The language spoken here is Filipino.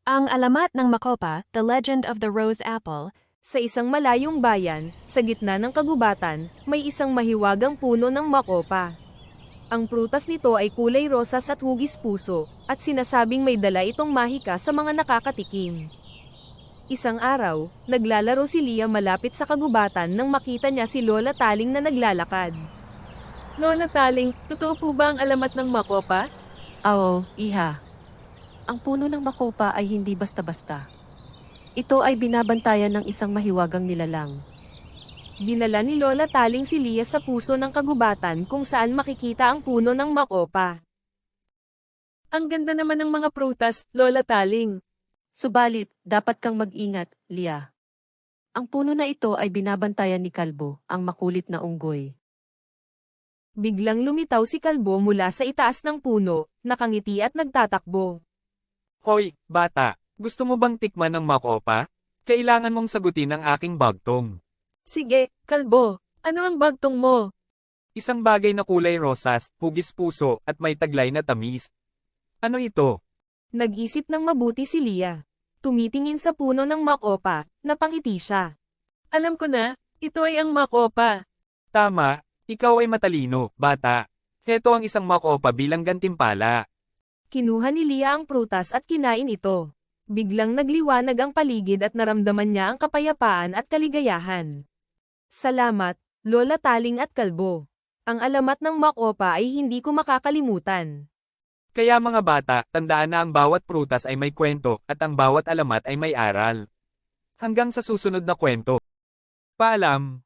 Ang alamat ng Makopa, The Legend of the Rose Apple. Sa isang malayong bayan, sa gitna ng kagubatan, may isang mahiwagang puno ng makopa. Ang prutas nito ay kulay rosas at hugis puso, at sinasabing may dala itong mahika sa mga nakakatikim. Isang araw, naglalaro si Lia malapit sa kagubatan nang makita niya si Lola Taling na naglalakad. Lola Taling, totoo po ba ang alamat ng makopa? Oo, iha. Ang puno ng makopa ay hindi basta-basta. Ito ay binabantayan ng isang mahiwagang nilalang. Dinala ni Lola Taling si Lia sa puso ng kagubatan kung saan makikita ang puno ng makopa. Ang ganda naman ng mga prutas, Lola Taling. Subalit, dapat kang mag-ingat, Lia. Ang puno na ito ay binabantayan ni Kalbo, ang makulit na unggoy. Biglang lumitaw si Kalbo mula sa itaas ng puno, nakangiti at nagtatakbo. Hoy, bata, gusto mo bang tikman ng makopa? Kailangan mong sagutin ang aking bagtong. Sige, Kalbo, ano ang bagtong mo? Isang bagay na kulay rosas, hugis puso, at may taglay na tamis. Ano ito? Nag-isip ng mabuti si Lia. Tumitingin sa puno ng makopa, napangiti siya. Alam ko na, ito ay ang makopa. Tama, ikaw ay matalino, bata. Heto ang isang makopa bilang gantimpala. Kinuha ni Lia ang prutas at kinain ito. Biglang nagliwanag ang paligid at naramdaman niya ang kapayapaan at kaligayahan. Salamat, Lola Taling at Kalbo. Ang alamat ng makopa ay hindi ko makakalimutan. Kaya mga bata, tandaan na ang bawat prutas ay may kwento, at ang bawat alamat ay may aral. Hanggang sa susunod na kwento. Paalam!